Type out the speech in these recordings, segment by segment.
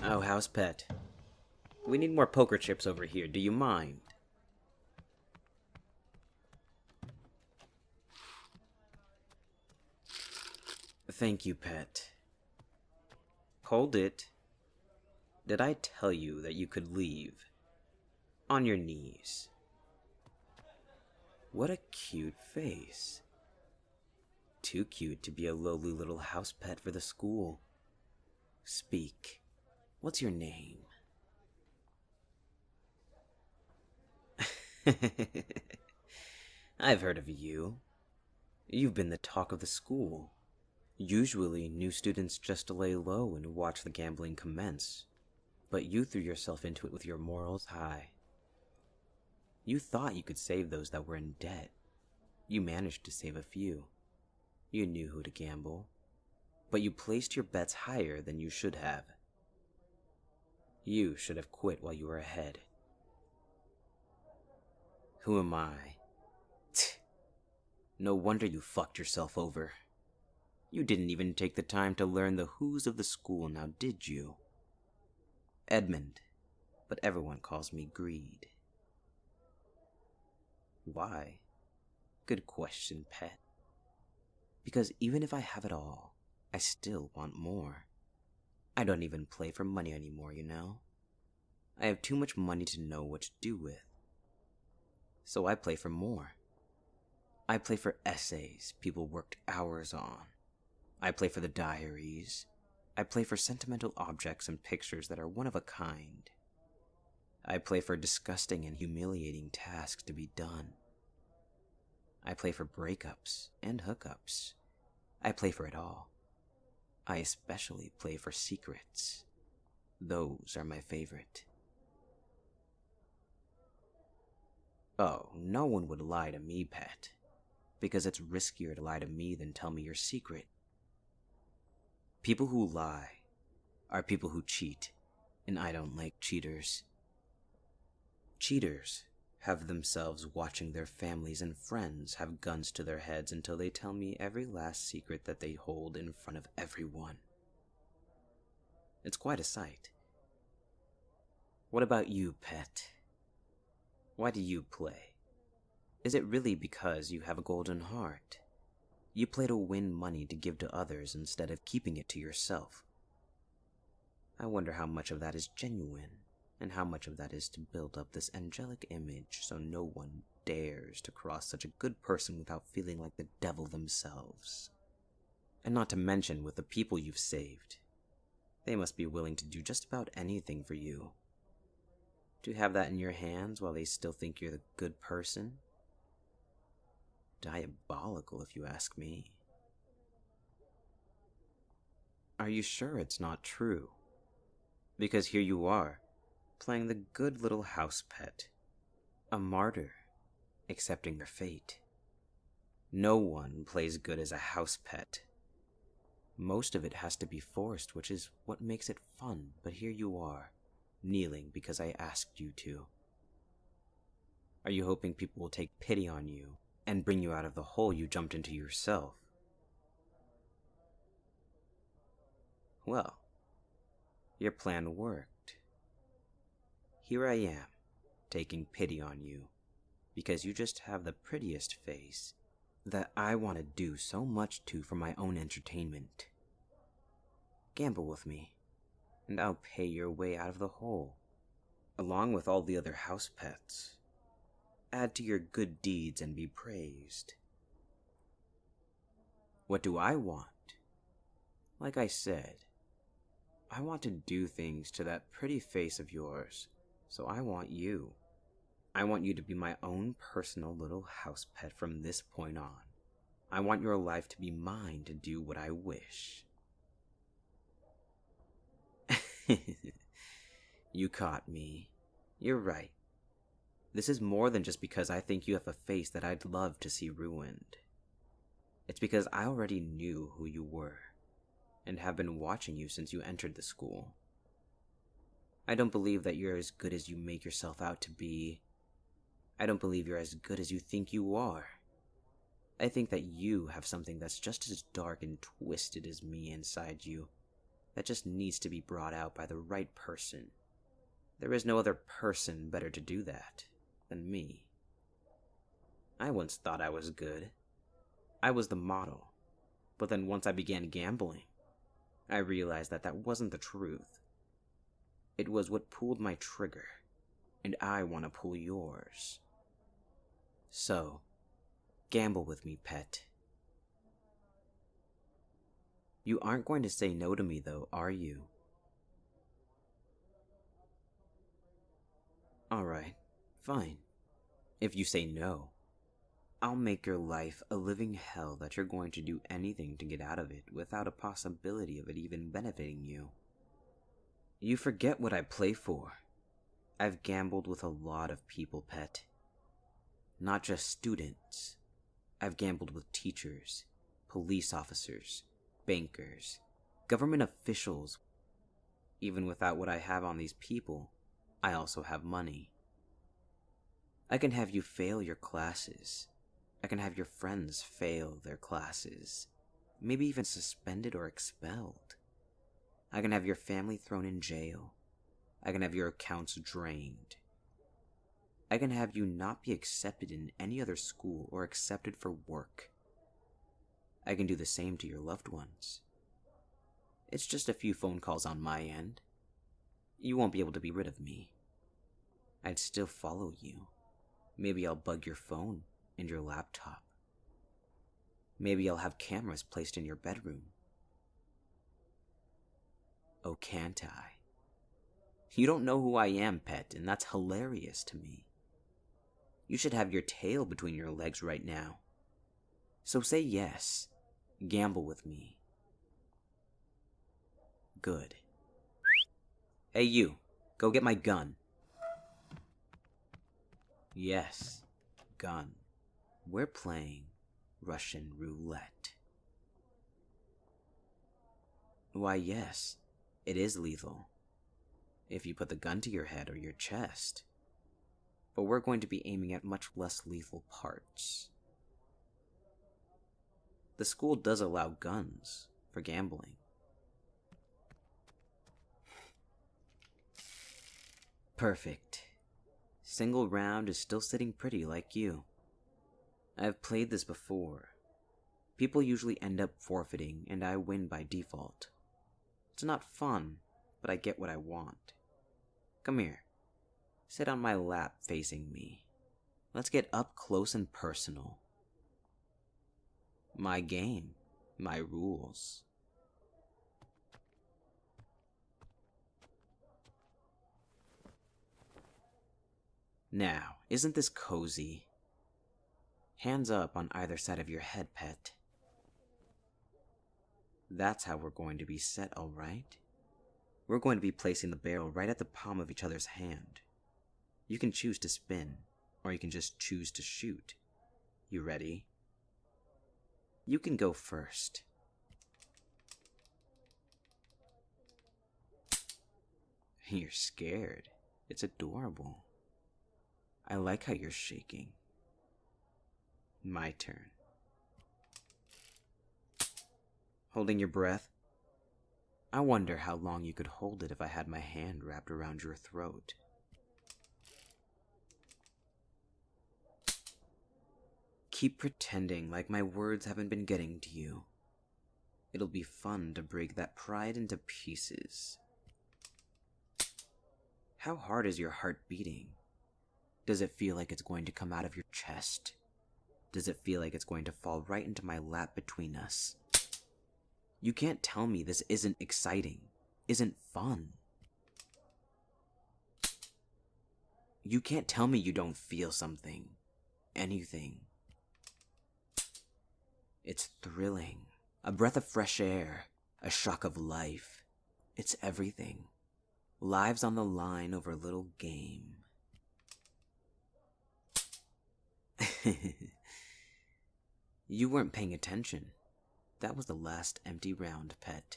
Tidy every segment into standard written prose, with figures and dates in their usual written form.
Oh, house pet. We need more poker chips over here. Do you mind? Thank you, pet. Hold it. Did I tell you that you could leave? On your knees. What a cute face. Too cute to be a lowly little house pet for the school. Speak. What's your name? I've heard of you. You've been the talk of the school. Usually, new students just lay low and watch the gambling commence, but you threw yourself into it with your morals high. You thought you could save those that were in debt. You managed to save a few. You knew who to gamble, but you placed your bets higher than you should have. You should have quit while you were ahead. Who am I? No wonder you fucked yourself over. You didn't even take the time to learn the who's of the school, now did you? Edmund, but everyone calls me Greed. Why? Good question, pet. Because even if I have it all, I still want more. I don't even play for money anymore, you know? I have too much money to know what to do with. So I play for more. I play for essays people worked hours on. I play for the diaries. I play for sentimental objects and pictures that are one of a kind. I play for disgusting and humiliating tasks to be done. I play for breakups and hookups. I play for it all. I especially play for secrets. Those are my favorite. Oh, no one would lie to me, pet, because it's riskier to lie to me than tell me your secret. People who lie are people who cheat, and I don't like cheaters. Cheaters have themselves watching their families and friends have guns to their heads until they tell me every last secret that they hold in front of everyone. It's quite a sight. What about you, pet? Why do you play? Is it really because you have a golden heart? You play to win money to give to others instead of keeping it to yourself. I wonder how much of that is genuine, and how much of that is to build up this angelic image so no one dares to cross such a good person without feeling like the devil themselves. And not to mention with the people you've saved. They must be willing to do just about anything for you. To have that in your hands while they still think you're the good person? Diabolical, if you ask me. Are you sure it's not true? Because here you are, playing the good little house pet. A martyr, accepting your fate. No one plays good as a house pet. Most of it has to be forced, which is what makes it fun, but here you are, kneeling because I asked you to. Are you hoping people will take pity on you and bring you out of the hole you jumped into yourself? Well, your plan worked. Here I am, taking pity on you, because you just have the prettiest face that I want to do so much to for my own entertainment. Gamble with me, and I'll pay your way out of the hole, along with all the other house pets. Add to your good deeds and be praised. What do I want? Like I said, I want to do things to that pretty face of yours, so I want you. I want you to be my own personal little house pet from this point on. I want your life to be mine to do what I wish. You caught me. You're right. This is more than just because I think you have a face that I'd love to see ruined. It's because I already knew who you were, and have been watching you since you entered the school. I don't believe that you're as good as you make yourself out to be. I don't believe you're as good as you think you are. I think that you have something that's just as dark and twisted as me inside you, that just needs to be brought out by the right person. There is no other person better to do that than me. I once thought I was good. I was the model. But then once I began gambling, I realized that that wasn't the truth. It was what pulled my trigger, and I want to pull yours. So, gamble with me, pet. You aren't going to say no to me, though, are you? Alright, fine. If you say no, I'll make your life a living hell that you're going to do anything to get out of it without a possibility of it even benefiting you. You forget what I play for. I've gambled with a lot of people, pet. Not just students. I've gambled with teachers, police officers, bankers, government officials. Even without what I have on these people, I also have money. I can have you fail your classes. I can have your friends fail their classes. Maybe even suspended or expelled. I can have your family thrown in jail. I can have your accounts drained. I can have you not be accepted in any other school or accepted for work. I can do the same to your loved ones. It's just a few phone calls on my end. You won't be able to be rid of me. I'd still follow you. Maybe I'll bug your phone and your laptop. Maybe I'll have cameras placed in your bedroom. Oh, can't I? You don't know who I am, pet, and that's hilarious to me. You should have your tail between your legs right now. So say yes. Gamble with me. Good. Hey you, go get my gun. Yes, gun. We're playing Russian roulette. Why yes, it is lethal. If you put the gun to your head or your chest. But we're going to be aiming at much less lethal parts. The school does allow guns for gambling. Perfect. Single round is still sitting pretty like you. I've played this before. People usually end up forfeiting and I win by default. It's not fun, but I get what I want. Come here. Sit on my lap facing me. Let's get up close and personal. My game, my rules. Now, isn't this cozy? Hands up on either side of your head, pet. That's how we're going to be set, alright? We're going to be placing the barrel right at the palm of each other's hand. You can choose to spin, or you can just choose to shoot. You ready? You can go first. You're scared. It's adorable. I like how you're shaking. My turn. Holding your breath? I wonder how long you could hold it if I had my hand wrapped around your throat. Keep pretending like my words haven't been getting to you. It'll be fun to break that pride into pieces. How hard is your heart beating? Does it feel like it's going to come out of your chest? Does it feel like it's going to fall right into my lap between us? You can't tell me this isn't exciting, isn't fun. You can't tell me you don't feel something, anything. It's thrilling, a breath of fresh air, a shock of life. It's everything. Lives on the line over a little game. You weren't paying attention. That was the last empty round, pet.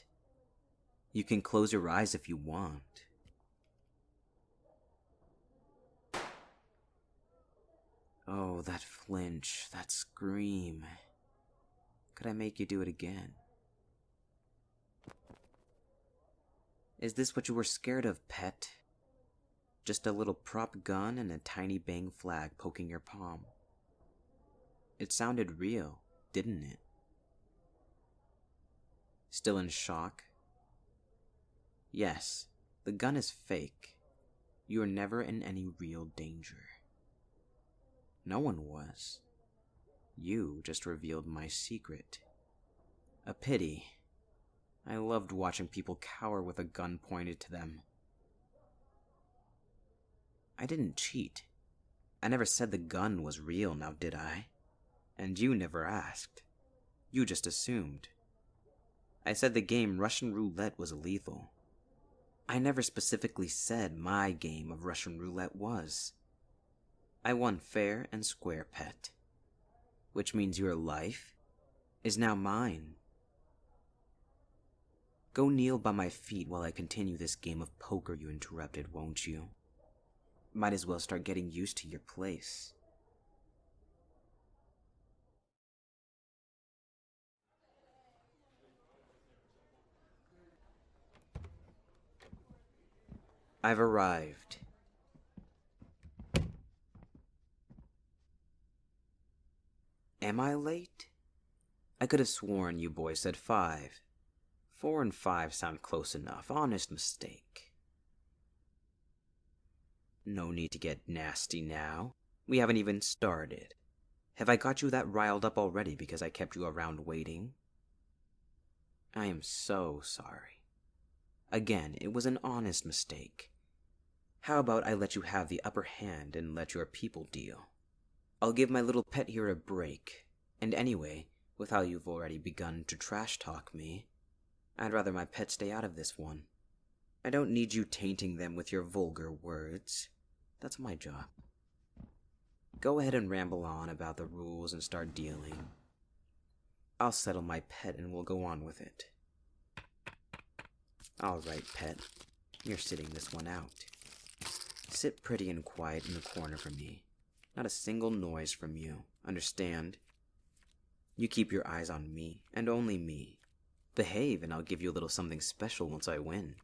You can close your eyes if you want. Oh, that flinch, that scream. Could I make you do it again? Is this what you were scared of, pet? Just a little prop gun and a tiny bang flag poking your palm. It sounded real, didn't it? Still in shock? Yes, the gun is fake. You are never in any real danger. No one was. You just revealed my secret. A pity. I loved watching people cower with a gun pointed to them. I didn't cheat. I never said the gun was real, now did I? And you never asked. You just assumed. I said the game Russian roulette was lethal. I never specifically said my game of Russian roulette was. I won fair and square, pet. Which means your life is now mine. Go kneel by my feet while I continue this game of poker you interrupted, won't you? Might as well start getting used to your place. I've arrived. Am I late? I could have sworn you boys said 5. 4 and 5 sound close enough. Honest mistake. No need to get nasty now. We haven't even started. Have I got you that riled up already because I kept you around waiting? I am so sorry. Again, it was an honest mistake. How about I let you have the upper hand and let your people deal? I'll give my little pet here a break. And anyway, with how you've already begun to trash talk me, I'd rather my pet stay out of this one. I don't need you tainting them with your vulgar words. That's my job. Go ahead and ramble on about the rules and start dealing. I'll settle my pet and we'll go on with it. Alright, pet. You're sitting this one out. Sit pretty and quiet in the corner for me. Not a single noise from you. Understand? You keep your eyes on me, and only me. Behave and I'll give you a little something special once I win.